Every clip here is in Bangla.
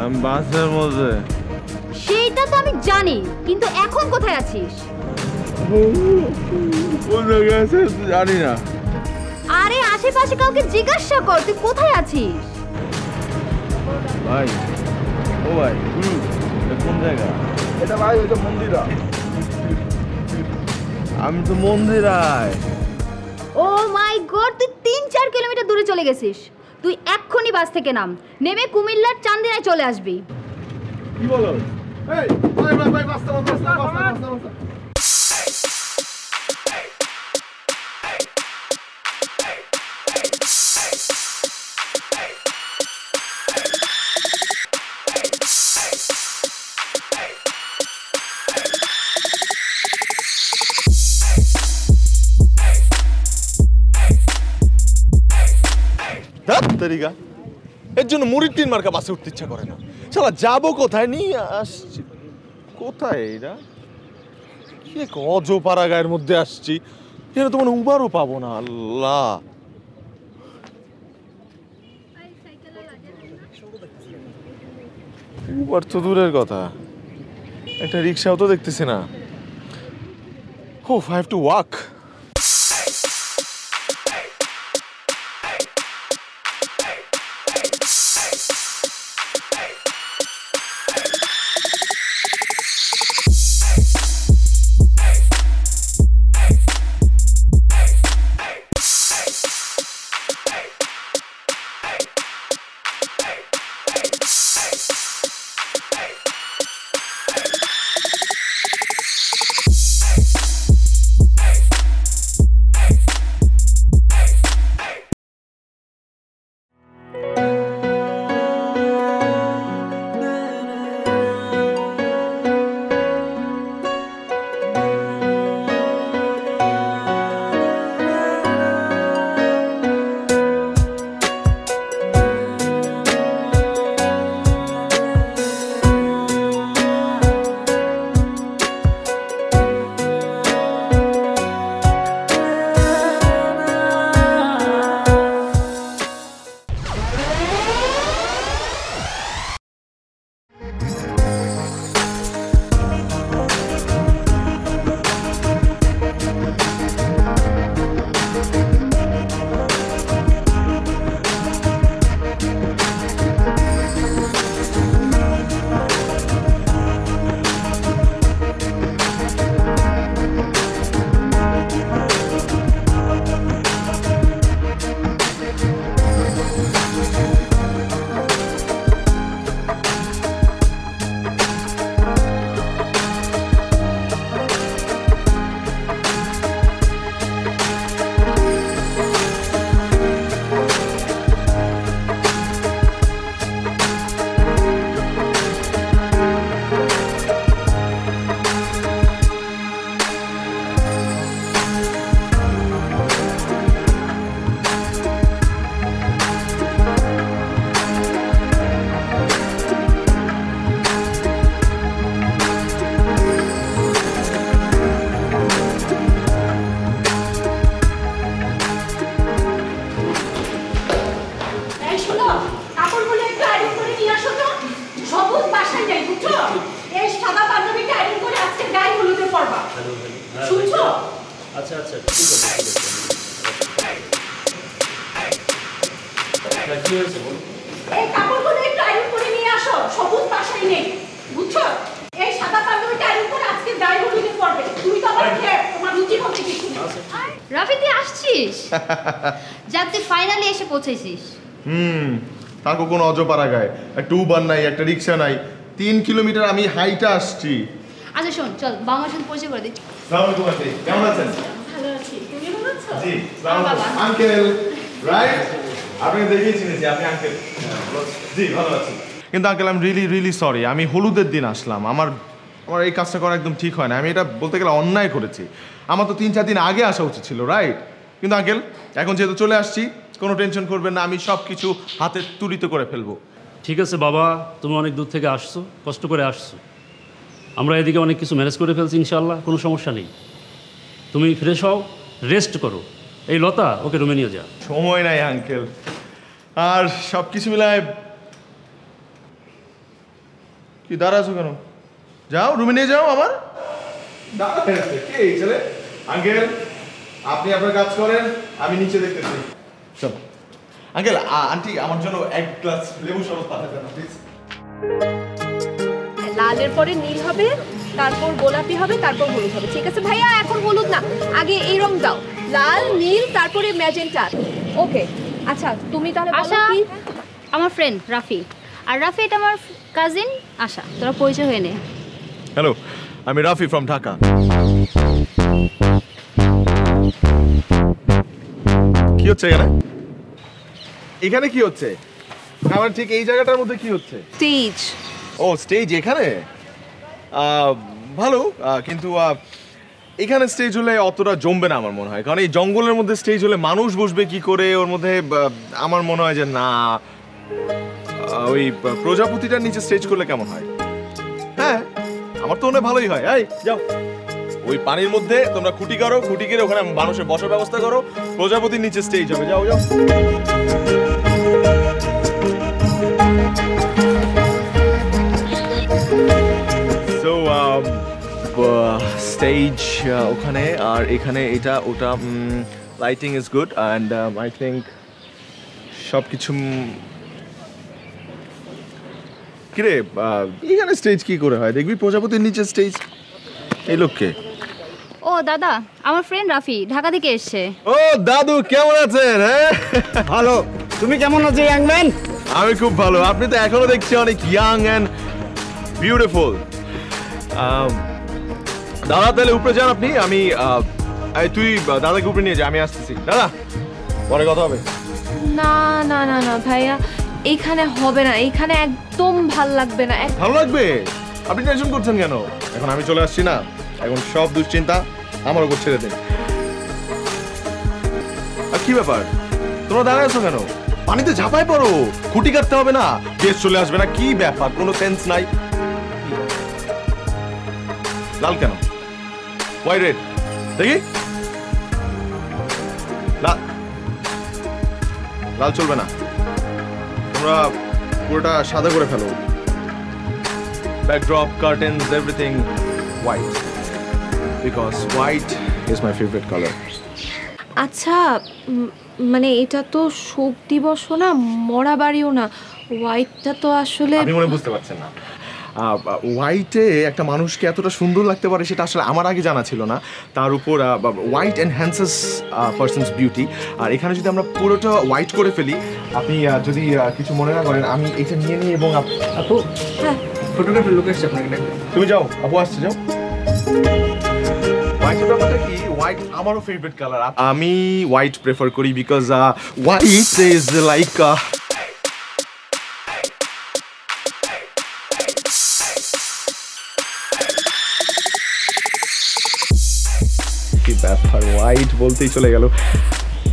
আমি বাসের মধ্যে। সেটা তো আমি জানি, কিন্তু এখন কোথায় আছিস? কোন জায়গায় আছে জানি না। আরে আশেপাশে কাউকে জিজ্ঞাসা কর তুই কোথায় আছিস। ভাই ও ভাই কোন জায়গা এটা? ভাই ওইটা মন্দিরা। আমি তো মন্দিরায়। ও মাই গড, তুই 3-4 কিলোমিটার দূরে চলে গেছিস। তুই এক্ষুনি বাস থেকে নাম, নেমে কুমিল্লার চান্দিনায় চলে আসবি। কি বলো? এই ভাই ভাই ভাই বাস্তা বাস্তা বাস্তা বাস্তা। এর জন্য মুড়ির টিন মার্কা বাসে উঠতে ইচ্ছা করে না। শালা যাবো কোথায় নিয়ে আসছি? কোথায় এটা? কি এক অজপাড়া গায়ের মধ্যে আসছি, এখানে তো মানে উবারও পাবো না। আল্লাহ, উবার তো দূরের কথা, একটা রিক্সাও তো দেখতেছি না। ও আই হ্যাভ টু ওয়াক। আচ্ছা আচ্ছা ঠিক আছে কি হয়েছে বল। এই কাপড়গুলো একটু আয়রন করে নিয়ে আসো, সবুজ বাসায় নেই বুঝছো। এই সাদা পাঞ্জাবিটা আয়রন করে আজকে গায়ে হলুদে পরবে। তুমি তো আবার খেয়ে তোমার রুচি করতে কিছু না। রাফি তুই আসছিস? যাক তুই ফাইনালি এসে পৌঁছেছিস। তাকে কোনো অজপাড়া গায়ে একটা উবার নাই, একটা রিক্সা নাই, 3 কিলোমিটার আমি হাইটা আসছি। আচ্ছা শোন চল বাবার সাথে পরিচয় করে দিই। আসসালামু আলাইকুম আন্টি, কেমন আছেন? ভালো আছি, তুমি ভালো আছো? জি আসসালামু আলাইকুম আঙ্কেল। রাইট, আপনাকে দেখেই চিনেছি, আপনি আঙ্কেল। জি ভালো আছি। কিন্তু আঙ্কেল আমি রিয়েলি সরি, আমি হলুদের দিন আসলাম। আমার এই কাজটা করা একদম ঠিক হয় না। আমি এটা বলতে গেলে অন্যায় করেছি। আমার তো 3-4 দিন আগে আসা উচিত ছিল, রাইট? কিন্তু আঙ্কেল এখন যেহেতু চলে আসছি, কোনো টেনশন করবেন না, আমি সব কিছু হাতে তুলিত করে ফেলবো। ঠিক আছে বাবা, তুমি অনেক দূর থেকে আসছো, কষ্ট করে আসছো। আমরা এদিকে অনেক কিছু ম্যানেজ করে ফেলছি ইনশাআল্লাহ, কোনো সমস্যা নেই। তুমি ফ্রেশ হও, রেস্ট করো। এই লতা ওকে রুমে নিয়ে যা। সময় নাই আঙ্কেল, আর সব কিছু মিলায় কি দাঁড়া আছো কেন? যাও রুমে নিয়ে যাও আমার। কে এই ছেলে? আঙ্কেল আপনি আপনার কাজ করেন, আমি নিচে দেখতেছি। চল আঙ্কেল, আন্টি আমার জন্য এক গ্লাস লেবু শরবত পাঠাবেন না প্লিজ। লালের পরে নীল হবে, তারপর গোলাপি হবে, তারপর হলুদ হবে। ঠিক আছে ভাইয়া, এখন হলুদ না, আগে এই রং দাও, লাল নীল তারপরে ম্যাজেন্টা। ওকে আচ্ছা, তুমি তাহলে আশা বলো কি? আমার ফ্রেন্ড রাফি, আর রাফি এটা আমার কাজিন আশা। তোরা পরিচয় হয়ে নে। হ্যালো, আমি রাফি ফ্রম ঢাকা। কি হচ্ছে এখানে? এখানে কি হচ্ছে? আমার ঠিক এই জায়গাটার মধ্যে কি হচ্ছে? স্টেজ। ও স্টেজ এখানে? ভালো, কিন্তু এখানে স্টেজ হলে অতটা জমবে না আমার মনে হয়, কারণ এই জঙ্গলের মধ্যে স্টেজ হলে মানুষ বসবে কি করে ওর মধ্যে? আমার মনে হয় যে না, ওই প্রজাপতিটার নিচে স্টেজ করলে কেমন হয়? হ্যাঁ, আমার তো মনে হয় ভালোই হয়। এই যাও, ওই পানির মধ্যে তোমরা খুঁটি করো, খুঁটি করে ওখানে মানুষের বসার ব্যবস্থা করো, প্রজাপতির নিচে স্টেজ হবে। যাও যাও। সো স্টেজ ওখানে, আর এখানে এটা ওটা, lighting is good and I think সব কিছু। কিরে, এখানে স্টেজ কি করে হয়? দেখবি প্রজাপতির নিচে স্টেজ। এই লোককে? ও দাদা, আমার ফ্রেন্ড রাফি ঢাকা থেকে এসছে। ও দাদু, কেমন আছেন? হ্যাঁ ভালো। তুমি কেমন আছো ইয়াং ম্যান? আমি খুব ভালো। আপনি তো এখনো দেখছি অনেক ইয়াং অ্যান্ড বিউটিফুল। দাদা তাহলে উপরে যান আপনি, আমি তুই দাদাকে উপরে নিয়ে যা, আমি আসতেছি। দাদা পরে কথা হবে। না না না না ভাইয়া, এইখানে হবে না, এইখানে একদম ভাল লাগবে না। ভালো লাগবে? আপনি টেনশন করছেন কেন? এখন আমি চলে আসছি না, এখন সব দুশ্চিন্তা আমার উপর ছেড়ে দিন। আর কি ব্যাপার, তোমরা দাঁড়ায় আছো কেন? পানিতে ঝাঁপায় পড়ো, খুঁটি কাটতে হবে না, গেস্ট চলে আসবে না। কি ব্যাপার, কোনো সেন্স নাই? লাল কেন? হোয়াইট রেড দেখি। লাল চলবে না, তোমরা পুরোটা সাদা করে ফেলো। Backdrop, curtains, everything white, because white is my favorite color. আচ্ছা, মানে এটা তো শোক দিবসও না, মরা বাড়িও না, হোয়াইটটা তো আসলে আপনি মনে বুঝতে পারছেন না, হোয়াইটে একটা মানুষকে এতটা সুন্দর লাগতে পারে সেটা আসলে আমার আগে জানা ছিল না। তার উপর হোয়াইট এনহ্যান্সেস পারসনস বিউটি। আর এখানে যদি আমরা পুরোটা হোয়াইট করে ফেলি, আপনি যদি কিছু মনে না করেন, আমি এটা নিয়ে নিই এবং আপু, হ্যাঁ ফটোগ্রাফার লোক এসছে আপনাকে ডাকতে। তুমি যাও, আপু আসছে, যাও। হোয়াইটের ব্যাপারটা কি, হোয়াইট আমারও ফেভারিট কালার। আমি হোয়াইট প্রেফার করি বিকজ হোয়াইট ইজ লাইক কি ব্যাপার, হোয়াইট বলতেই চলে গেল।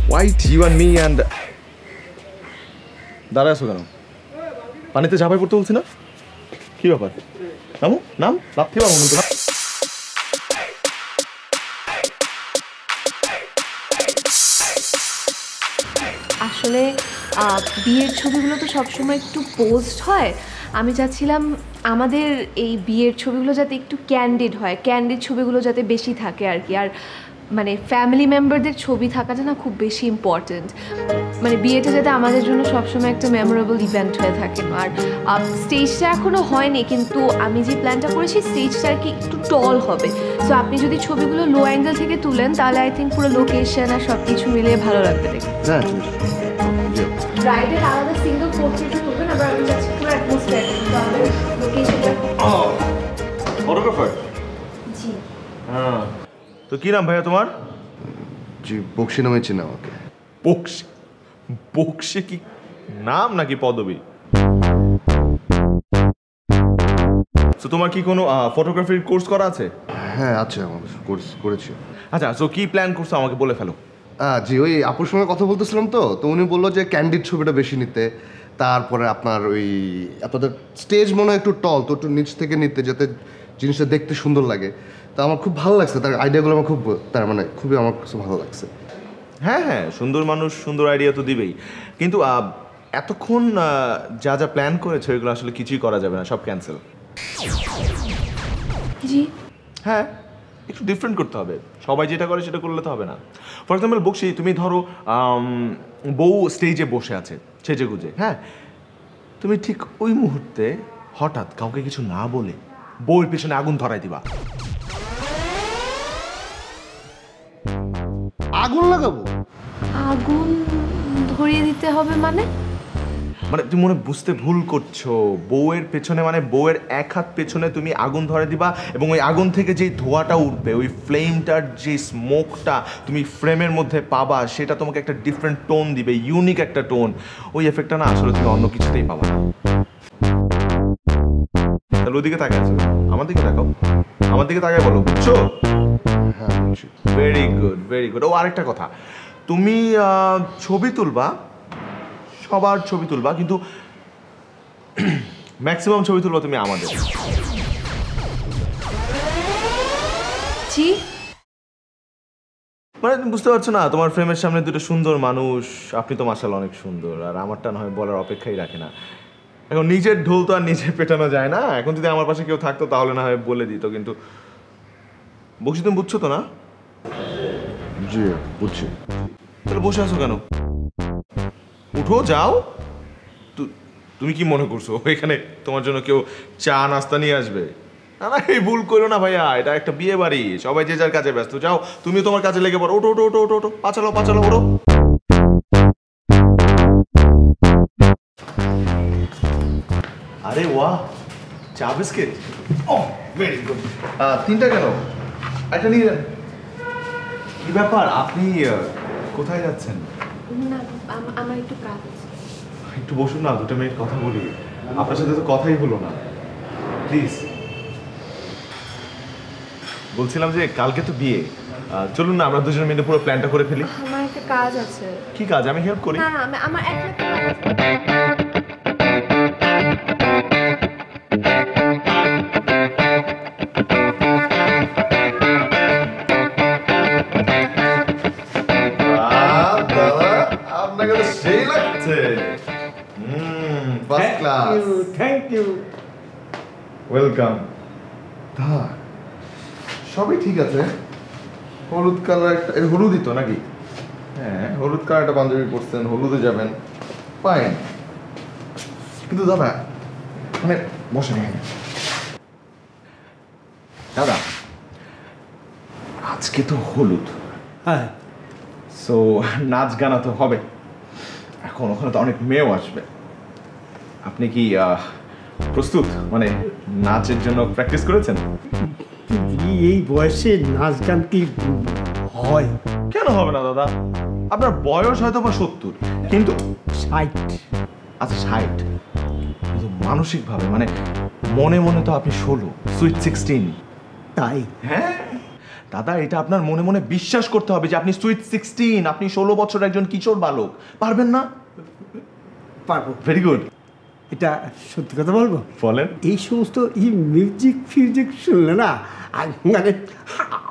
White, you and me and. দাঁড়ায় আছো কেন? পানিতে ঝাঁপাই পড়তে বলছি না? কি ব্যাপার, নামো, নাম লাফতে পারবো কিন্তু না। আসলে বিয়ের ছবিগুলো তো সবসময় একটু পোস্ট হয়। আমি চাচ্ছিলাম আমাদের এই বিয়ের ছবিগুলো যাতে একটু ক্যান্ডিড হয়, ক্যান্ডিড ছবিগুলো যাতে বেশি থাকে আর কি। আর মানে ফ্যামিলি মেম্বারদের ছবি থাকাটা না খুব বেশি ইম্পর্ট্যান্ট। মানে বিয়েটা যাতে আমাদের জন্য সবসময় একটা মেমোরেবল ইভেন্ট হয়ে থাকে। আর স্টেজটা এখনও হয়নি, কিন্তু আমি যে প্ল্যানটা করেছি স্টেজটা আর কি একটু টল হবে। সো আপনি যদি ছবিগুলো লো অ্যাঙ্গেল থেকে তুলেন তাহলে আই থিঙ্ক পুরো লোকেশন আর সব কিছু মিলিয়ে ভালো লাগবে দেখতে। হ্যাঁ, ব্রাইডের আলাদা সিঙ্গেল পোর্ট্রেটে তুলবেন, আবার আমি যাচ্ছি পুরো অ্যাটমসফিয়ার কিন্তু আমাদের লোকেশনটা। ফটোগ্রাফার? জি। হ্যাঁ, তো কি নাম ভাইয়া তোমার? জি, বক্সি নামে চেনে আমাকে। বক্সি? বক্সি কি নাম নাকি পদবী? তো তোমার কি কোনো ফটোগ্রাফির কোর্স করা আছে? হ্যাঁ আছে, আমার কোর্স করেছি। আচ্ছা, তো কি প্ল্যান করছো আমাকে বলে ফেলো। জি, ওই আপুর সঙ্গে কথা বলতেছিলাম তো উনি বললো যে ক্যান্ডিড ছবিটা বেশি নিতে, তারপরে আপনার ওই আপনাদের স্টেজ মনে হয় একটু টল, তো একটু নিচ থেকে নিতে যাতে জিনিসটা দেখতে সুন্দর লাগে। তো আমার খুব ভালো লাগছে তার আইডিয়াগুলো, আমার খুব, তার মানে খুবই আমার কাছে ভালো লাগছে। হ্যাঁ হ্যাঁ, সুন্দর মানুষ সুন্দর আইডিয়া তো দিবেই, কিন্তু এতক্ষণ যা যা প্ল্যান করেছে ওইগুলো আসলে কিছুই করা যাবে না, সব ক্যান্সেল। জি। হ্যাঁ, একটু ডিফারেন্ট করতে হবে। সবাই যেটা করে সেটা করলে তো হবে না। ফর এক্সাম্পল বকশি, তুমি ধরো বউ স্টেজে বসে আছে সেজে গুজে, হ্যাঁ, তুমি ঠিক ওই মুহূর্তে হঠাৎ কাউকে কিছু না বলে বউয়ের পেছনে আগুন ধরাই দিবা। আগুন লাগাবো? আগুন ধরিয়ে দিতে হবে মানে? মানে তুমি মনে বুঝতে ভুল করছো। বউয়ের পেছনে মানে বউয়ের এক হাত পেছনে তুমি আগুন ধরে দিবা এবং ওই আগুন থেকে যেই ধোঁয়াটা উঠবে, ওই ফ্লেমটার যে স্মোকটা তুমি ফ্রেমের মধ্যে পাবা, সেটা তোমাকে একটা ডিফারেন্ট টোন দিবে, ইউনিক একটা টোন। ওই এফেক্টটা না আসলে তুমি অন্য কিছুতেই পাবা না। তাহলে ওদিকে তাকায় আছো, আমার দিকে তাকাও, আমার দিকে তাকায় বলো, বুঝছো? হ্যাঁ, ভেরি গুড, ভেরি গুড। ও আরেকটা কথা, তুমি ছবি তুলবা, সবার ছবি তুলবা, কিন্তু ম্যাক্সিমাম ছবি তুলবা তুমি আমাদের। জি। মানে তুমি বুঝতে পারছো না, তোমার ফ্রেমের সামনে দুটো সুন্দর মানুষ, আপনি তো মাশাআল্লাহ অনেক সুন্দর, আর আমারটা না হয় বলার অপেক্ষাই রাখে না। এখন নিজের ঢোল তো আর নিজে পেটানো যায় না। এখন যদি আমার পাশে কেউ থাকতো তাহলে না হয় বলে দিত, কিন্তু বসে তুমি বুঝছো তো না? জি বুঝছি। তাহলে বসে আছো কেন? উঠো, যাও। তুমি কি মনে করছো এখানে তোমার জন্য কেউ চা নাস্তা নিয়ে আসবে? না না, এই ভুল করো না ভাইয়া, এটা একটা বিয়ে বাড়ি, সবাই যে যার কাজে ব্যস্ত। যাও, তুমি তোমার কাজে লেগে পড়ো। ওঠো ওঠো ওঠো ওঠো ওঠো, পাচালো পাচালো, ওঠো। আরে ওয়াহ, চা বিস্কিট, ও ভেরি গুড। তিনটা কেন? একটা নিয়ে যান। কি ব্যাপার, আপনি কোথায় যাচ্ছেন? না, আমার একটু কাজ আছে। একটু বসুন না, 2 মিনিট কথা বলি। আপনার সাথে তো কথাই হলো না, প্লিজ। বলছিলাম যে কালকে তো বিয়ে, চলুন না আমরা দুজন মিলে পুরো প্ল্যানটা করে ফেলি। আমার একটা কাজ আছে। কি কাজ? আমি হেল্প করি। না না, আমার একটা কাজ আছে। আপনাকে তো সেই লাগছে। First class. Thank you. Welcome. সবই ঠিক আছে। হলুদ কালার একটা, হলুদই তো নাকি? হ্যাঁ, হলুদ কালার একটা পাঞ্জাবি পরছেন, হলুদে যাবেন, ফাইন। কিন্তু দাদা, মানে বসেন এখানে। দাদা, আজকে তো হলুদ, হ্যাঁ। সো নাচ গানা তো হবে। এখন ওখানে তো অনেক মেয়েও আসবে। আপনি কি প্রস্তুত? মানে নাচের জন্য প্র্যাকটিস করেছেন? এই বয়সে নাচ গান কি হয়? কেন হবে না দাদা? আপনার বয়স হয়তো বা 70, কিন্তু 60। আচ্ছা 60, কিন্তু মানসিকভাবে মানে মনে মনে তো আপনি 16, সুইট 16। তাই? হ্যাঁ দাদা, এটা আপনার মনে মনে বিশ্বাস করতে হবে যে আপনি সুইট 16, আপনি 16 বছরের একজন কিশোর বালক। পারবেন না? পারবো। Very good. এটা সত্যি কথা বলবো, বলেন। এই সমস্ত মিউজিক ফিউজিক শুনলে না মানে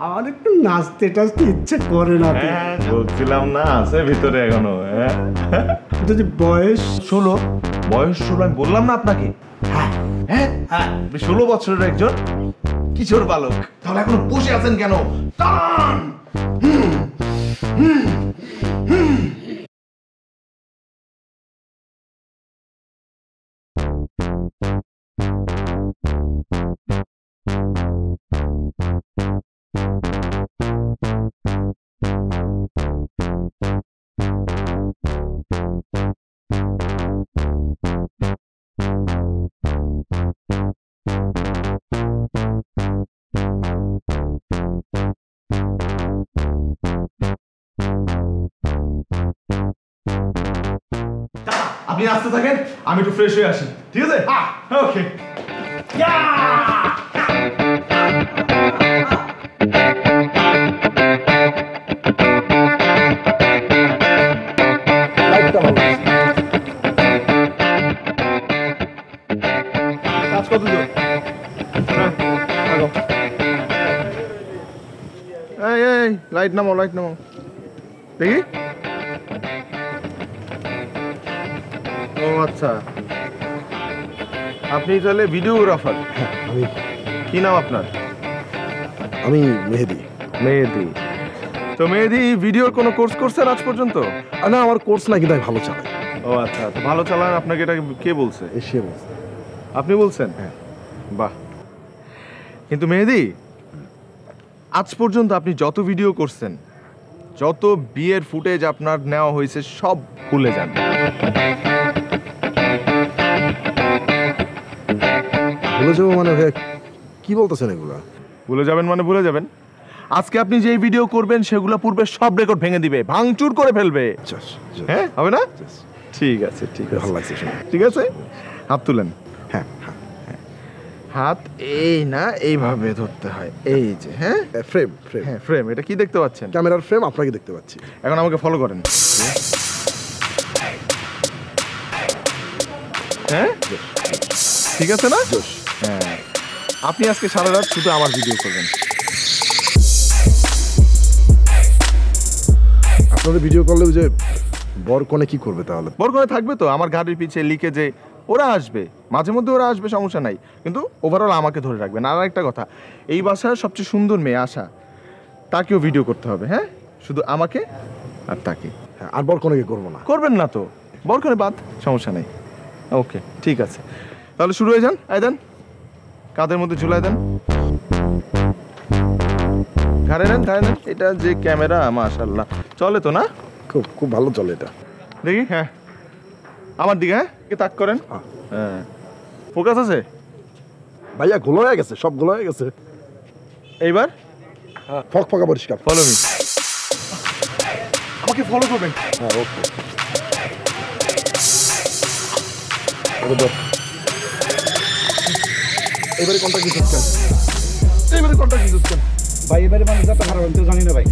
আমার একটু নাচতে টাচতে ইচ্ছে করে না। হ্যাঁ বলছিলাম না, আছে ভিতরে এখনো। হ্যাঁ, কিন্তু যে বয়স 16, বয়স 16 আমি বললাম না আপনাকে? হ্যাঁ হ্যাঁ হ্যাঁ, 16 বছরের একজন কিশোর বালক। তাহলে এখনো বসে আছেন কেন? টান! আপনি আসতে থাকেন, আমি একটু ফ্রেশ হয়ে আসি, ঠিক আছে? ওকে। কাজ কত দূর? এই লাইট নামাও, লাইট নামাও দেখি। ও আচ্ছা, আপনি তাহলে ভিডিওগ্রাফার? আমি। কি নাম আপনার? আমি মেহেদি। মেহেদি। তো মেহেদি ভিডিওর কোনো কোর্স করছেন আজ পর্যন্ত? না, আমার কোর্স না, কিন্তু আমি ভালো চালাই। ও আচ্ছা, তো ভালো চালান। আপনাকে এটা কে বলছে? সে বলছে। আপনি বলছেন? হ্যাঁ। বাহ। কিন্তু মেহেদি, আজ পর্যন্ত আপনি যত ভিডিও করছেন, যত বিয়ের ফুটেজ আপনার নেওয়া হয়েছে, সব ভুলে যান। ভুলে যাবো মানে ভাই, কি বলতেছেন এগুলা? ভুলে যাবেন মানে ভুলে যাবেন। আজকে আপনি যেই ভিডিও করবেন সেগুলো পূর্বে সব রেকর্ড ভেঙে দিবে, ভাঙচুর করে ফেলবে। হ্যাঁ, হবে না? ঠিক আছে, ঠিক আছে, ভালো লাগছে। ঠিক আছে, হাত তুলেন। হ্যাঁ, হাত এই না, এইভাবে ধরতে হয়, এই যে। হ্যাঁ, ফ্রেম ফ্রেম। হ্যাঁ, ফ্রেম। এটা কি দেখতে পাচ্ছেন? ক্যামেরার ফ্রেম, আপনাকে দেখতে পাচ্ছি। এখন আমাকে ফলো করেন। হ্যাঁ, ঠিক আছে না? হ্যাঁ, আপনি আজকে সারা রাত শুধু আমার ভিডিও করবেন। আপনাদের ভিডিও করলে যে বরকনে কি করবে তাহলে? বরকনে থাকবে তো, আমার গাড়ির পিছে লিখে যে ওরা আসবে, মাঝে মধ্যে ওরা আসবে, সমস্যা নাই, কিন্তু ওভারঅল আমাকে ধরে রাখবেন। আর একটা কথা, এই বাসার সবচেয়ে সুন্দর মেয়ে আশা, তাকেও ভিডিও করতে হবে। হ্যাঁ, শুধু আমাকে আর তাকে। আর বরকনেকে করবো না? করবেন না তো, বরকনে বাদ, সমস্যা নেই। ওকে, ঠিক আছে, তাহলে শুরু হয়ে যান। আয় দেন, কাঁধের মধ্যে ঝুলাই দেন, ঘাড়ে নেন, ঘাড়ে নেন। এটা যে ক্যামেরা, মাশাআল্লাহ, চলে তো না? খুব খুব ভালো চলে এটা। দেখি। হ্যাঁ, আমার দিকে। হ্যাঁ, কে তাক করেন। হ্যাঁ, ফোকাস আছে ভাইয়া? গোল হয়ে গেছে, সব গোল হয়ে গেছে। এইবার ফক ফকা পরিষ্কার। ফলো মি, আমাকে ফলো করবেন। হ্যাঁ, ওকে। এবারে কন্টাক্ট দিচ্ছেন, এবারে কন্টাক্ট দিচ্ছেন ভাই। এবারে মানে যাতে খারাপ আমি তো জানি না ভাই।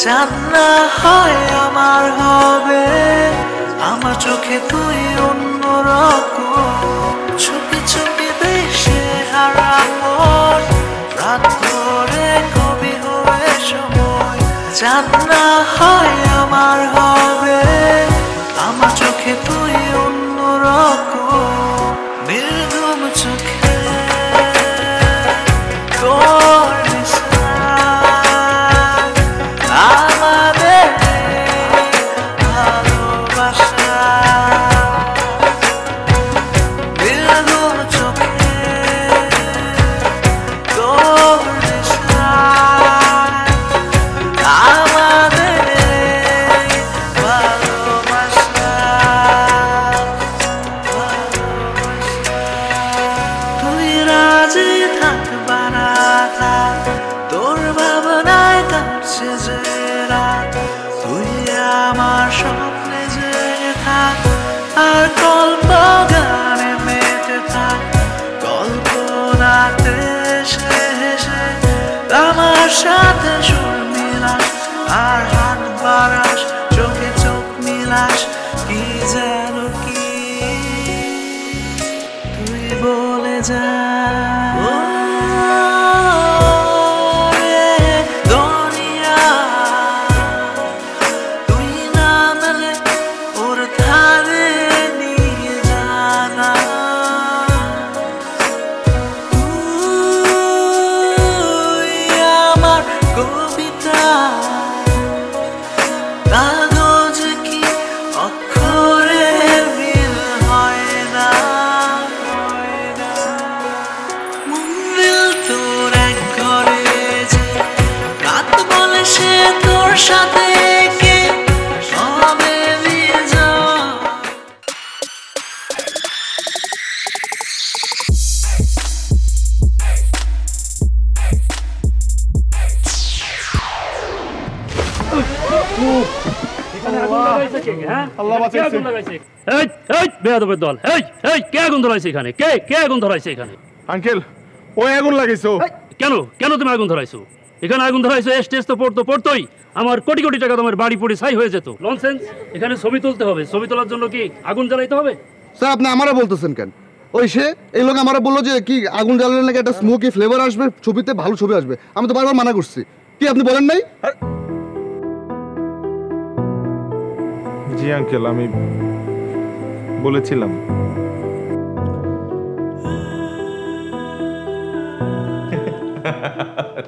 জানা হয় আমার হবে, আমার চোখে তুই অন্যরকম। চুপি চুপি দেশে হারাবো, রাত ধরে কবি হবে সময়। জানা হয় আমার হবে, আমার চোখে তুই অন্যরকম। নির্ঘুম চোখে তোর সাথে সুর মিলাস আর হাত বাড়াস, চোখে চোখ মিলাস, কি যেন কি তুই বলে যা। দুনিয়া তুই না মেলে ওর ধারে নিয়ে জানা। কাগজ কি অক্ষরের মিল হয় না, মন্দির তোর এক ঘরে যে রাত বলে সে তোর সাথে কে হবে যা। এখানে আগুন লাগাইছে কে? হ্যাঁ? আল্লাহ কে বাঁচাইছে। আগুন লাগাইছে? এই বেয়াদবের দল, কে আগুন ধরাইছে এখানে? কে আগুন ধরাইছে এখানে? আঙ্কেল ওই আগুন লাগিয়েছো। কেন তুমি আগুন ধরাইছো? এখানে আগুন ধরাইছো, স্টেজ তো পড়তোই। আমার কোটি কোটি টাকা তোমার বাড়ি পড়ে ছাই হয়ে যেত। ননসেন্স। এখানে ছবি তুলতে হবে, ছবি তোলার জন্য কি আগুন জ্বালাইতে হবে? স্যার আপনি আমারে বলতেছেন কেন? ওই সে এই লোক আমারে বললো যে কি আগুন জ্বালালে নাকি একটা স্মোকি ফ্লেভার আসবে, ছবিতে ভালো ছবি আসবে। আমি তো বারবার মানা করছি, কি আপনি বলেন নাই? জি আঙ্কেল আমি বলেছিলাম।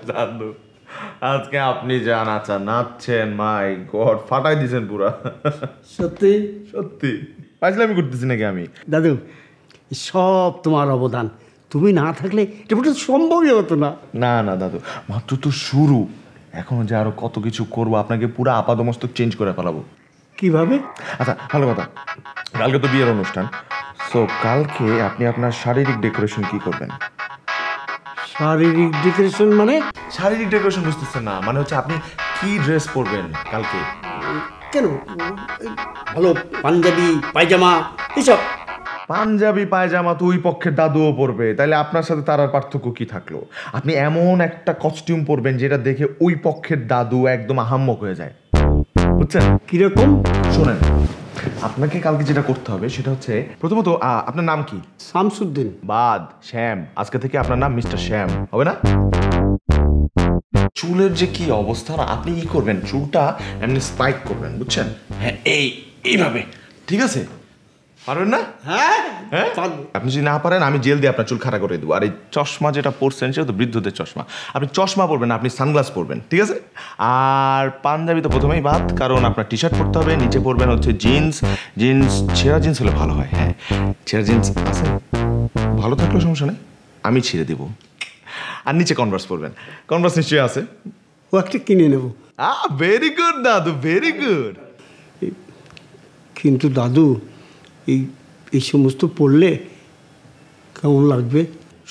দাদু আজকে আপনি যা নাচছেন, মাই গড ফাটাই দিয়েছেন পুরা। সত্যি সত্যি পাইছিলামি করতেছি নাকি আমি? দাদু সব তোমার অবদান, তুমি না থাকলে এটা পুরো সম্ভবই হতো না। না না দাদু, মাত্র তো শুরু, এখন যে আরো কত কিছু করবো, আপনাকে পুরো আপাদমস্তক চেঞ্জ করে ফেলাবো। কিভাবে? আচ্ছা ভালো কথা, কালকে তো বিয়ের অনুষ্ঠান, সো কালকে আপনি আপনার শারীরিক ডেকোরেশন কি করবেন? শারীরিক ডেকোরেশন মানে? শারীরিক ডেকোরেশন বুঝতেছেন না, মানে হচ্ছে আপনি কি ড্রেস পরবেন কালকে? কেন ভালো পাঞ্জাবি পায়জামা এসব? পাঞ্জাবি পায়জামা তো ওই পক্ষের দাদুও পরবে, তাইলে আপনার সাথে তার আর পার্থক্য কি থাকলো? আপনি এমন একটা কস্টিউম পরবেন যেটা দেখে ওই পক্ষের দাদু একদম আহাম্মক হয়ে যায়, বুঝছেন? কিরকম? শোনেন, আপনাকে কালকে যেটা করতে হবে সেটা হচ্ছে প্রথমত আপনার নাম কি? শামসুদ্দিন। বাদ শ্যাম, আজকে থেকে আপনার নাম মিস্টার শ্যাম হবে না? চুলের যে কি অবস্থা না, আপনি কি করবেন, চুলটা এমনি স্পাইক করবেন, বুঝছেন? হ্যাঁ এইভাবে, ঠিক আছে? পারবেন না? হ্যাঁ হ্যাঁ আপনি যদি না পারেন আমি জেল দিয়ে আপনার চুল খাড়া করে দেবো। আর এই চশমা যেটা পরছেন সেটা তো বৃদ্ধদের চশমা, আপনি চশমা পরবেন না, আপনি সানগ্লাস পরবেন, ঠিক আছে? আর পাঞ্জাবি তো প্রথমেই বাদ, কারণ আপনার টি শার্ট পরতে হবে, নিচে পরবেন হচ্ছে জিন্স ছেঁড়া জিন্স হলে ভালো হয়। হ্যাঁ ছেঁড়া জিন্স আছে, ভালো থাকলেও সমস্যা নেই, আমি ছিঁড়ে দেবো। আর নিচে কনভার্স পরবেন, কনভার্স নিশ্চয়ই আছে, ও একটা কিনে নেব। ভেরি গুড দাদু, ভেরি গুড। কিন্তু দাদু এই সমস্ত পড়লে কেমন লাগবে?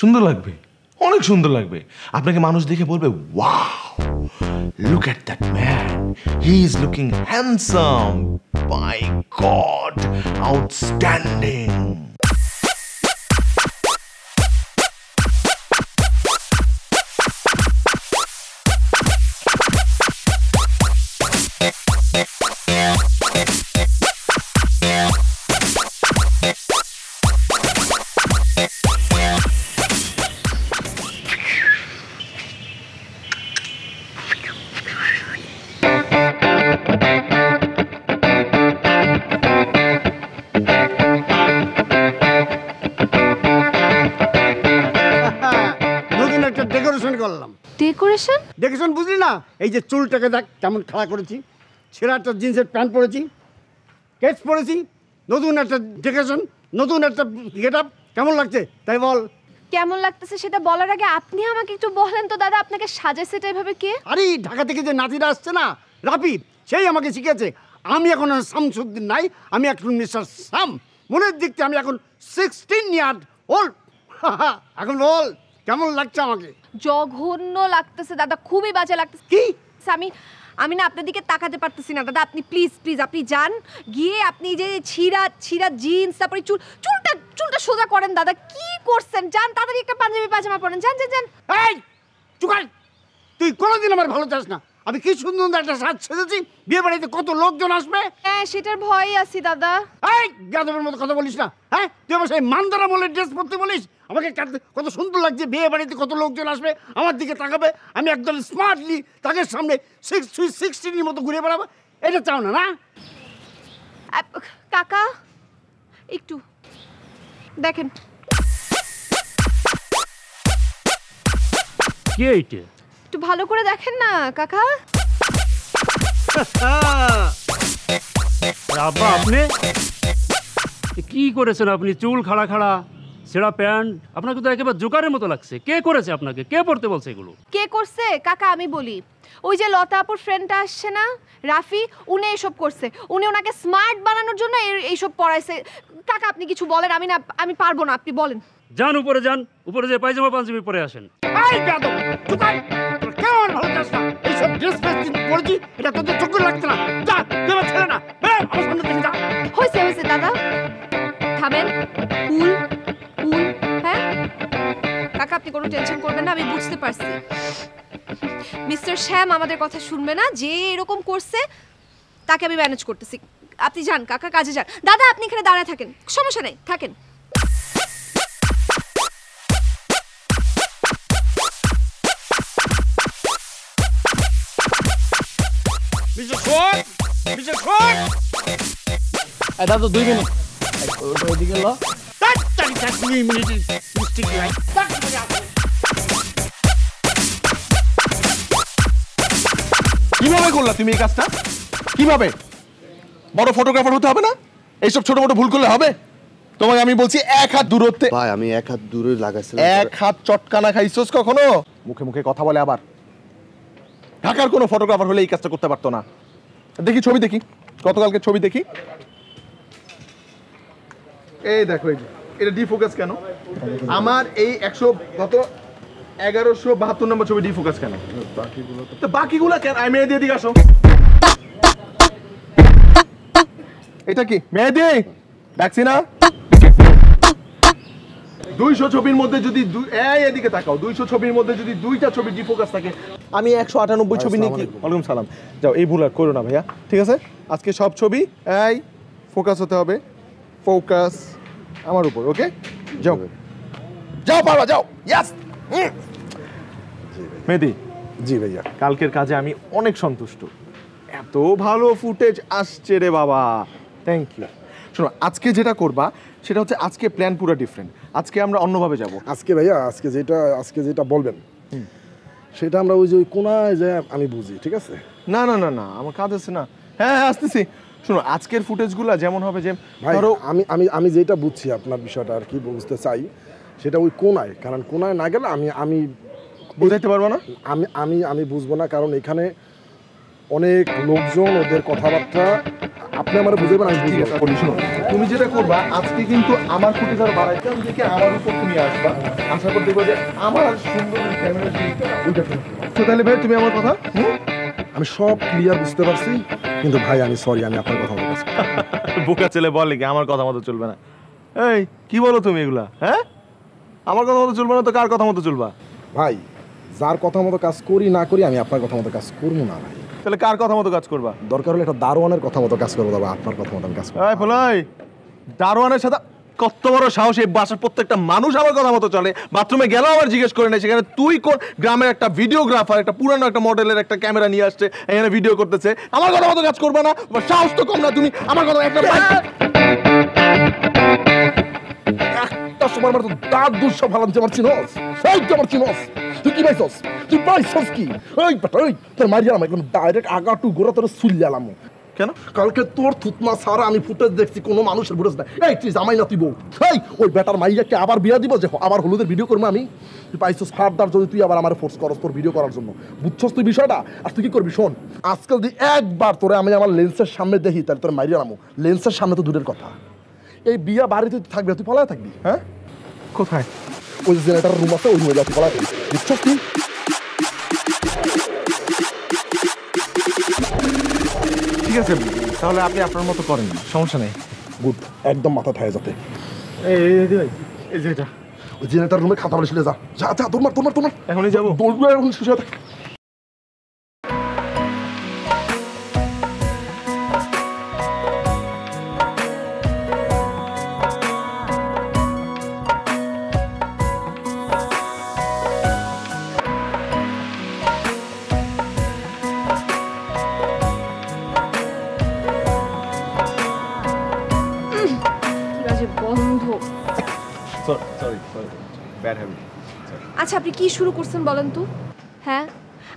সুন্দর লাগবে, অনেক সুন্দর লাগবে। আপনাকে মানুষ দেখে বলবে wow, look at that man, he is looking handsome, my god outstanding. Decoration বুঝলি না? এই যে চুলটাকে দেখ কেমন খাড়া করেছি, ছেঁড়া একটা জিন্সের প্যান্ট পরেছি, কেস পরেছি, নতুন একটা ডেকোরেশন, নতুন একটা গেট আপ, কেমন লাগছে তাই বল? কেমন লাগতেছে সেটা বলার আগে আপনি আমাকে একটু বলেন তো দাদা, আপনাকে সাজাইছে এটা এভাবে কে? আরে ঢাকা থেকে যে নাতিরা আসছে না, রাফি, সেই আমাকে শিখেছে। আমি এখন শামসুদ্দিন নাই, আমি এখন মিস্টার শাম। মনের দিক থেকে আমি এখন 16 ইয়ার ওল্ড। এখন বল কেমন লাগছে আমাকে? জঘন্য লাগতেছে দাদা, খুবই বাজে লাগতেছে। কি? আমি না আপনার দিকে তাকাতে পারতেছি না দাদা। আপনি প্লিজ আপনি যান, গিয়ে আপনি যে ছিঁড়া জিন্স, তারপরে চুলটা সোজা করেন দাদা। কি করছেন? যান তাড়াতাড়ি একটা পাঞ্জাবি পাজামা পরেন, যান। এই চুকাই, তুই কোনোদিন আমার ভালো চাস না। আমি কি সুন্দর একটা সাজ সেজেছি, বিয়ে বাড়িতে কত লোকজন আসবে। হ্যাঁ সেটার ভয়ই আছি দাদা। এই গাদবের মতো কথা বলিস না। হ্যাঁ তুই আমার সেই মান্দারা বলে ড্রেস পরতে বলিস আমাকে, কত সুন্দর লাগছে, বিয়ে বাড়িতে কত লোকজন আসবে, আমার দিকে তাকাবে, আমি একদম স্মার্টলি তাদের সামনে 16 মতো ঘুরে বেড়াবো, এটা চাও না? না কাকা একটু দেখেন। কে এইটা? একটু ভালো করে দেখেন না কাকা। আব্বা আপনি কি করেছেন? আপনি চুল খাড়া, ছেঁড়া প্যান্ট, আপনাকে তো একেবারে জোকারের মতো লাগছে। কে করেছে আপনাকে? কে পড়তে বলছে এগুলো? কে করছে কাকা? আমি বলি, ওই যে লতা আপুর ফ্রেন্ডটা আসছে না, রাফি, উনি এইসব করছে। উনি ওনাকে স্মার্ট বানানোর জন্য এইসব পড়াইছে। কাকা আপনি কিছু বলেন, আমি পারবো না, আপনি বলেন। যান উপরে যে পায়জামা পাঞ্জাবি পরে আসেন। এই গাদব চুকাই, তোর কেমন ভালো যাস না। এইসব ড্রেস ফ্রেস পরেছি, এটা তোদের চোখে লাগছে না। যা, তুই আমার ছেলে না। আমার সামনে থেকে যা। হয়েছে হয়েছে দাদা, থামেন। কুল কুল। হ্যাঁ কাকা, আপনি কোনো টেনশন করবেন না, আমি বুঝতে পারছি। মিস্টার শ্যাম আমাদের কথা শুনবে না, যে এরকম করছে তাকে আমি ম্যানেজ করতেছি। আপনি যান কাকা, কাজে যান। দাদা আপনি এখানে দাঁড়ায় থাকেন, সমস্যা নেই, থাকেন। দাদা 2 মিনিট ওইদিকে ল। কিভাবে করলা তুমি এই কাজটা? কিভাবে? বড় ফটোগ্রাফার হতে হবে না? এইসব ছোট মোটো ভুল করলে হবে? তোমাকে আমি বলছি 1 হাত দূরত্বে। ভাই আমি 1 হাত দূরে লাগাইছিলাম। 1 হাত চটকানা খাইছস কখনো? মুখে মুখে কথা বলে আবার। ঢাকার কোনো ফটোগ্রাফার হলে এই কাজটা করতে পারতো না। দেখি ছবি দেখি, গতকালকে ছবি দেখি। এই দেখো, এই যে এটা ডিফোকাস কেন? আমার এই 1172 নম্বর ছবি ডিফোকাস কেন? বাকিগুলো কেন? আমি মেয়ে দিয়ে দিকে আসো। এটা কি মেয়ে দিয়ে ডাকছি না? 200 ছবির মধ্যে যদি এদিকে তাকাও, 200 ছবির মধ্যে যদি 2টা ছবি ডিফোকাস থাকে, আমি 198 ছবি নিয়ে কি? ওয়ালাইকুম সালাম। যাও, এই ভুল আর করো না ভাইয়া, ঠিক আছে? আজকে সব ছবি এই ফোকাস হতে হবে, ফোকাস আমার উপর। ওকে, যাও যাও পারবা, যাও। ইয়েস মেহেদি। জি ভাইয়া। কালকের কাজে আমি অনেক সন্তুষ্ট। এত ভালো ফুটেজ আসছে রে বাবা, থ্যাংক ইউ। শোনো, আজকে যেটা করবা সেটা হচ্ছে, আজকে প্ল্যান পুরো ডিফারেন্ট। আজকে আমরা অন্যভাবে যাব। আজকে ভাইয়া আজকে যেটা বলবেন সেটা আমরা ওই যে কোনায় যে আমি বুঝি, ঠিক আছে? না না না না, আমার কাজ আছে না। হ্যাঁ হ্যাঁ আসতেছি। শোনো, আজকের ফুটেজগুলো যেমন হবে, যে ধরো আমি যেটা বুঝছি আপনার বিষয়টা আর কি বুঝতে চাই, সেটা ওই কোনায়, কারণ কোনায় না গেলে আমি বুঝাইতে পারবো না। আমি বুঝবো না, কারণ এখানে অনেক লোকজন, ওদের কথাবার্তা আপনি আমার বুঝবেন, আমি বুঝবো। শোনো, তুমি যেটা করবা, আজকে কিন্তু আমার ফুটেজ আরো বাড়াইতে দেখে আমার উপর তুমি আসবা, আসার পর দেখবো যে আমার সুন্দর ক্যামেরা ওইটা। তো তাহলে ভাই তুমি আমার কথা, আমি সব ক্লিয়ার বুঝতে পারছি, কিন্তু ভাই আমি সরি, আমি আপনার কথা মতো কাজ বোকা ছেলে বলে কি আমার কথা মতো চলবে না? এই কি বলো তুমি এগুলা? হ্যাঁ, আমার কথা মতো চলবে না তো কার কথা মতো চলবা? ভাই যার কথা মতো কাজ করি না করি, আমি আপনার কথা মতো কাজ করবো না ভাই। তাহলে কার কথা মতো কাজ করবা? দরকার হলে একটা দারোয়ানের কথা মতো কাজ করবো, তবে আপনার কথা মতো কাজ করবো। এই ফলাই, দারোয়ানের সাথে কত বড় সাহস! এই বাসার প্রত্যেকটা মানুষ আমার কথা মতো চলে। বাথরুমে গেলেও আবার জিজ্ঞেস করে নেই, সেখানে তুই কোন গ্রামের একটা ভিডিওগ্রাফার, একটা পুরানো একটা মডেলের একটা ক্যামেরা নিয়ে আসছে, এখানে ভিডিও করতেছে, আমার কথা মতো কাজ করবে না? সাহস তো কম না তুমি আমার কথা একটা সময় দাঁত দুঃসব ভালো আমার চিনস, আমার চিনস, তুই কি পাইছস? তুই পাইছস কি? ওই তোর মারিয়ালাম এখন ডাইরেক্ট আগা টু গোড়া তোর সুইলালাম। কেন? কালকে তোর থুতমা সারা আমি ফুটেজ দেখছি, কোনো মানুষের ফুটেজ না। এই তুই জামাই না তুই বউ, এই ওই বেটার মাইয়াকে আবার বিয়া দিব, যে আবার হলুদের ভিডিও করবো আমি? তুই পাইছস ফার্দার যদি তুই আবার আমার ফোর্স করস তোর ভিডিও করার জন্য, বুঝছস তুই বিষয়টা? আর তুই কি করবি শোন, আজকাল যদি একবার তোরে আমি আমার লেন্সের সামনে দেখি, তাহলে তোর মারিয়ালাম। লেন্সের সামনে তো দূরের কথা, এই বিয়া বাড়িতে তুই থাকবি, তুই পলায় থাকবি। হ্যাঁ, কোথায়? ওই জেনারেটার রুম আছে, ওই রুমে যাচ্ছি, পলায় থাকবি, বুঝছস তুই? ঠিক আছে, তাহলে আপনি আপনার মতো করেন, সমস্যা নেই। গুড, একদম মাথা থায় যাতে। এই যে এটা ওই জেনারেটার রুমে খাতা বলে যা যা যা, তোমার এখনই যাবো। দৌড়বে এখন সুশাত। আচ্ছা আপনি কি শুরু করছেন বলেন তো? হ্যাঁ,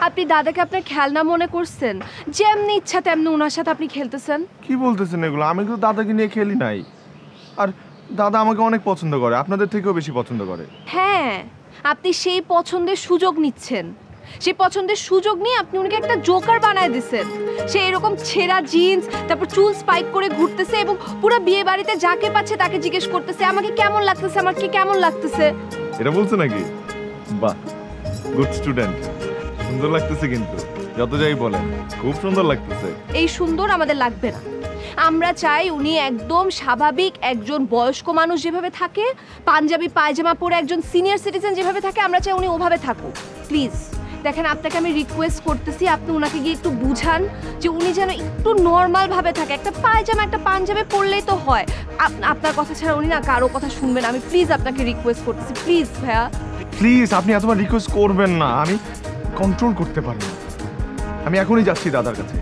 আপনি দাদাকে আপনার খেলনা মনে করছেন, যেমনি ইচ্ছা তেমনি ওনার সাথে আপনি খেলতেছেন। কি বলতেছেন এগুলো? আমি তো দাদাকে নিয়ে খেলি নাই। আর দাদা আমাকে অনেক পছন্দ করে, আপনাদের থেকেও বেশি পছন্দ করে। হ্যাঁ, আপনি সেই পছন্দের সুযোগ নিচ্ছেন, সেই পছন্দের সুযোগ নিয়ে আপনি উনাকে একটা জোকার বানায় দিচ্ছেন। সে এরকম ছেঁড়া জিন্স, তারপর চুল স্পাইক করে ঘুরতেছে এবং পুরো বিয়ে বাড়িতে যাকে পাচ্ছে তাকে জিজ্ঞেস করতেছে আমাকে কেমন লাগতেছে, আমাকে কেমন লাগতেছে। এটা বলছে নাকি? বাহ, গুড স্টুডেন্ট। সুন্দর লাগতেছে কিন্তু যত যাই বলেন খুব সুন্দর লাগতেছে। এই সুন্দর আমাদের লাগবে না, আমরা চাই উনি একদম স্বাভাবিক একজন বয়স্ক মানুষ যেভাবে থাকে, পাঞ্জাবি পায়জামা পরে একজন সিনিয়র সিটিজেন যেভাবে থাকে, আমরা চাই উনি ওভাবে থাকুক। প্লিজ দেখেন, আপনাকে আমি রিকোয়েস্ট করতেছি, আপনি ওনাকে গিয়ে একটু বুঝান যে উনি যেন একটু নর্মালভাবে থাকে। একটা পায়জামা একটা পাঞ্জাবি পরলেই তো হয়। আপনার কথা ছাড়া উনি না কারো কথা শুনবেন। আমি প্লিজ আপনাকে রিকোয়েস্ট করতেছি, প্লিজ ভাইয়া প্লিজ আপনি এতবার রিকোয়েস্ট করবেন না, আমি কন্ট্রোল করতে পারি না। আমি এখনই যাচ্ছি দাদার কাছে।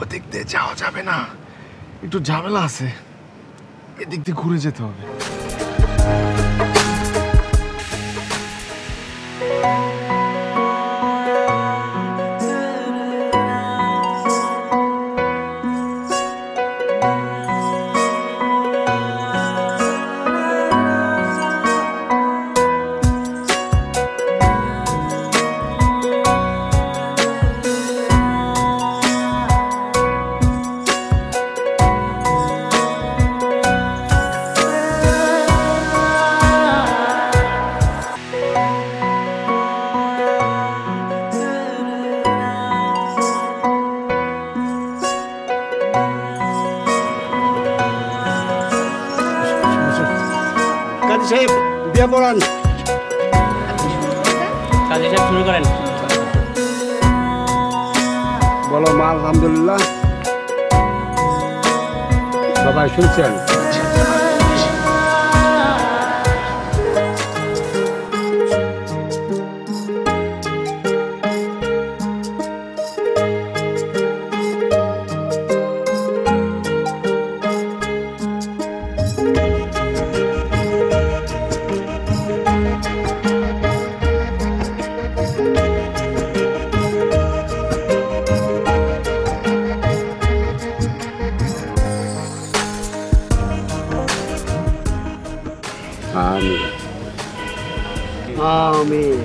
ওদিক দিয়ে যাওয়া যাবে না, একটু ঝামেলা আছে, এদিক দিয়ে ঘুরে যেতে হবে। কাজী সাহেব বিয়ে পড়ান। কাজী সাহেব শুরু করেন। বলো মা আলহামদুলিল্লাহ। বাবা শুনছেন? আমিন আমিন।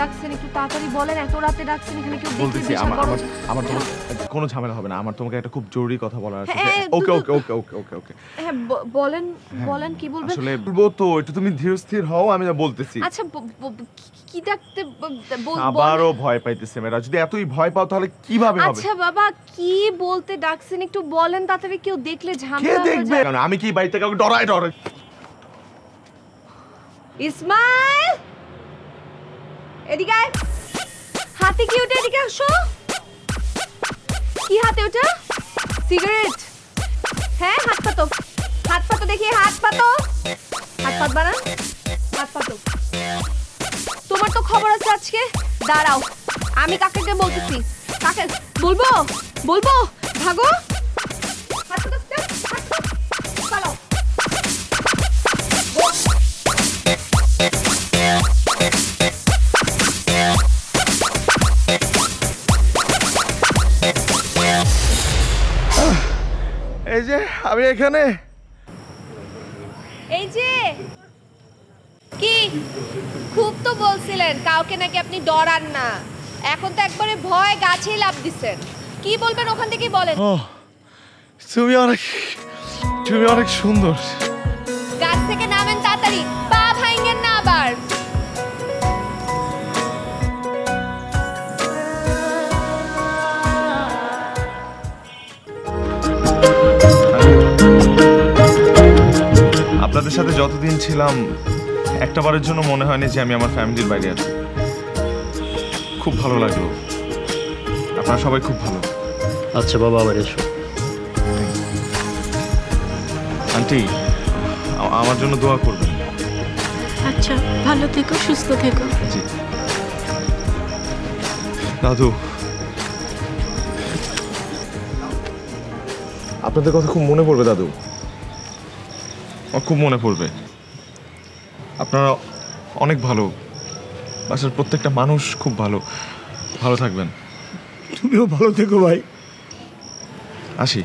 ডাকছেন একটু তাড়াতাড়ি বলেন, এত রাতে ডাকছেন, এখানে কেউ দেখতে বলতেছি আমার কোনো ঝামেলা হবে না, আমার তোমাকে একটা খুব জরুরি কথা বলার আছে। ওকে ওকে ওকে ওকে ওকে ওকে হ্যাঁ বলেন বলেন, কি বলবেন? আসলে বলবো তো, একটু তুমি ধীর স্থির হও, আমি যা বলতেছি। আচ্ছা কি ডাকতে আবারও ভয় পাইতেছে মেয়েরা, যদি এতই ভয় পাও তাহলে কিভাবে হবে? আচ্ছা বাবা কি বলতে ডাকছেন একটু বলেন, তাড়াতাড়ি কেউ দেখলে ঝামেলা কে হয়ে দেখবে? যায়। আমি কি বাড়িতে কাউকে ডরাই? ইসমাইল এদিকে আয়। হাতে কি ওটা? এদিকে আসো। কি হাতে ওটা? সিগারেট? হ্যাঁ হাত পাতো, হাত পাতো দেখি, হাত পাতো, হাত পাতবা না, হাত পাতো। তোমার তো খবর আছে আজকে, দাঁড়াও আমি কাকাকে বলতেছি। কাকে বলবো? বলবো ভাগো, হাত পাতো, হাত পাতো, চলো। এই যে আমি এখানে। এই যে কি খুব তো বলছিলেন কাউকে নাকি আপনি ডরান না, এখন তো একবারে ভয় গাছেই লাফ দিচ্ছেন। কি বলবেন ওখান থেকে বলেন। তুমি অনেক সুন্দর। গাছ থেকে নামেন তাড়াতাড়ি, পা ভাঙেন না আবার। আপনাদের সাথে যতদিন ছিলাম একটা বারের জন্য মনে হয়নি যে আমি আমার ফ্যামিলির বাইরে আছি। খুব ভালো লাগলো, আপনারা সবাই খুব ভালো। আচ্ছা বাবা আবার এসো। আন্টি আমার জন্য দোয়া করবেন। আচ্ছা ভালো থেকো, সুস্থ থেকো। জি দাদু, আপনাদের কথা খুব মনে পড়বে দাদু। আমার খুব মনে পড়বে। আপনারা অনেক ভালো, বাসার প্রত্যেকটা মানুষ খুব ভালো। ভালো থাকবেন। তুমিও ভালো থেকো ভাই। আসি।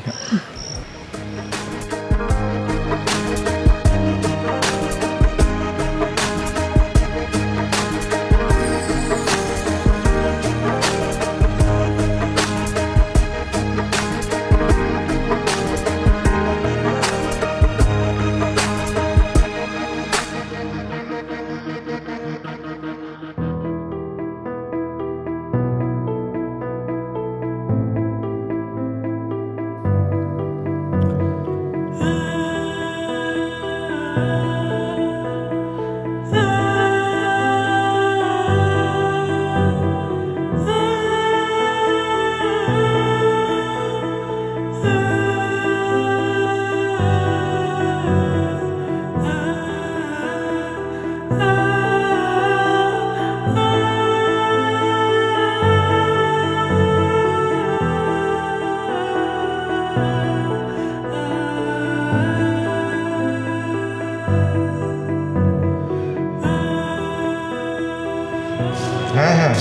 হ্যাঁ হ্যাঁ,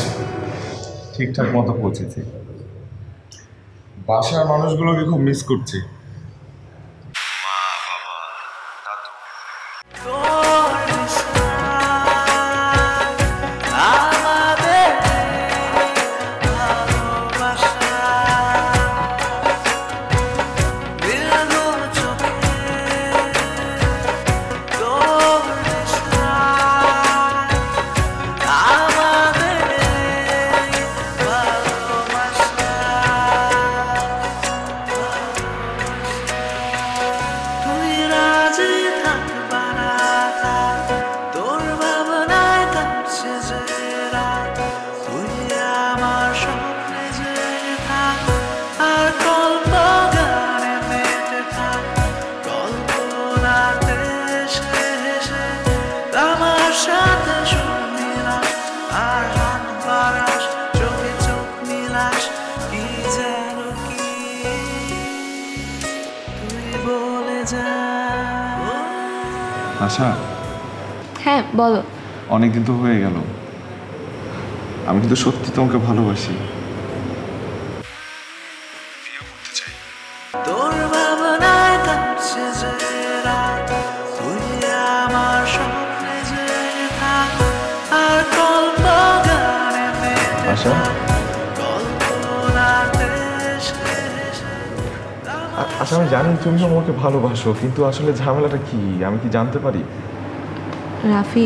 ঠিকঠাক মতো পৌঁছেছি। বাসার মানুষগুলোকে খুব মিস করছি। আশা, হ্যাঁ বলো। অনেকদিন তো হয়ে গেল, আমি কিন্তু সত্যি তোমাকে ভালোবাসি। তোর ভাবনায় কাটছে যে রাত, তুই আমার স্বপ্নে যে থাক, আর কল্প গানে মেতে কল্পনাতে আচ্ছা, আমি জানি তুমি আমাকে ভালোবাসো, কিন্তু আসলে ঝামেলাটা কি আমি কি জানতে পারি? রাফি,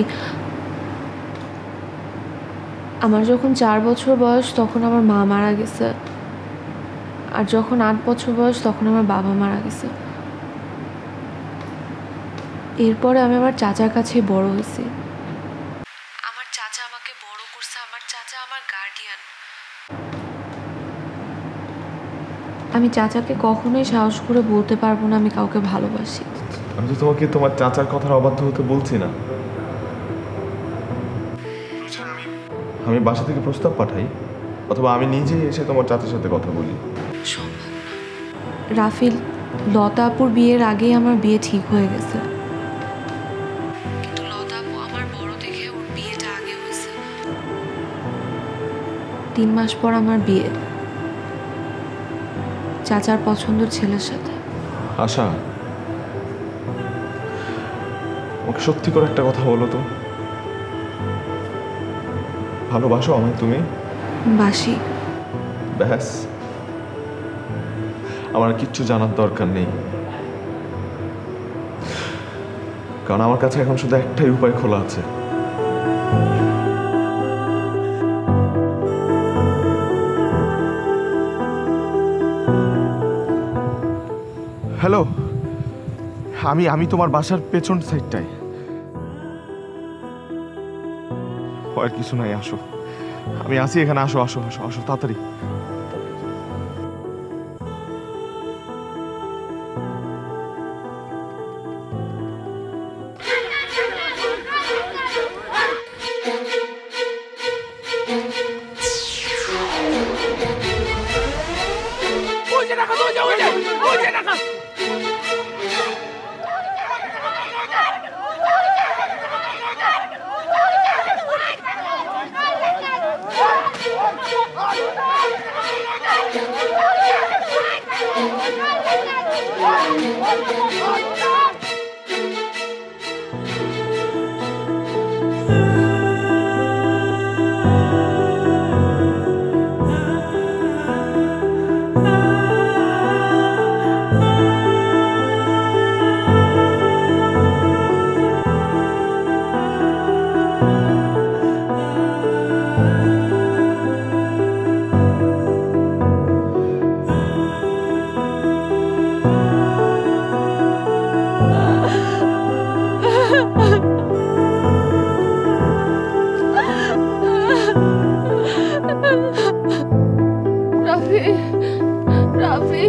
আমার যখন 4 বছর বয়স তখন আমার মা মারা গেছে, আর যখন 8 বছর বয়স তখন আমার বাবা মারা গেছে। এরপরে আমি আমার চাচার কাছে বড় হয়েছি। আমার চাচা আমাকে বড় করছে, আমার চাচা আমার গার্ডিয়ান। আমি চাচাকে কখনোই সাহস করে বলতে পারবো না আমি কাউকে ভালোবাসি। আমি তো তোমাকে তোমার চাচার কথার অবাধ্য হতে বলছি না। আমি বাসা থেকে প্রস্তাব পাঠাই, অথবা আমি নিজেই এসে তোমার চাচার সাথে কথা বলি। রাফিল, লতা আপুর বিয়ের আগেই আমার বিয়ে ঠিক হয়ে গেছে, কিন্তু লতা আপু আমার বড় দেখে ওর বিয়েটা আগে হয়েছে। 3 মাস পর আমার বিয়ে, চাচার পছন্দের ছেলের সাথে। আশা, ওকে সত্যি করে একটা কথা বলো তো, ভালোবাসো আমায় তুমি? বাসি। ব্যাস, আমার কিচ্ছু জানার দরকার নেই, কারণ আমার কাছে এখন শুধু একটাই উপায় খোলা আছে। হ্যালো, আমি তোমার বাসার পেছন সাইডটায়। আর কিছু নাই, আসো, আমি আসি এখানে, আসো আসো আসো আসো তাড়াতাড়ি। রাফি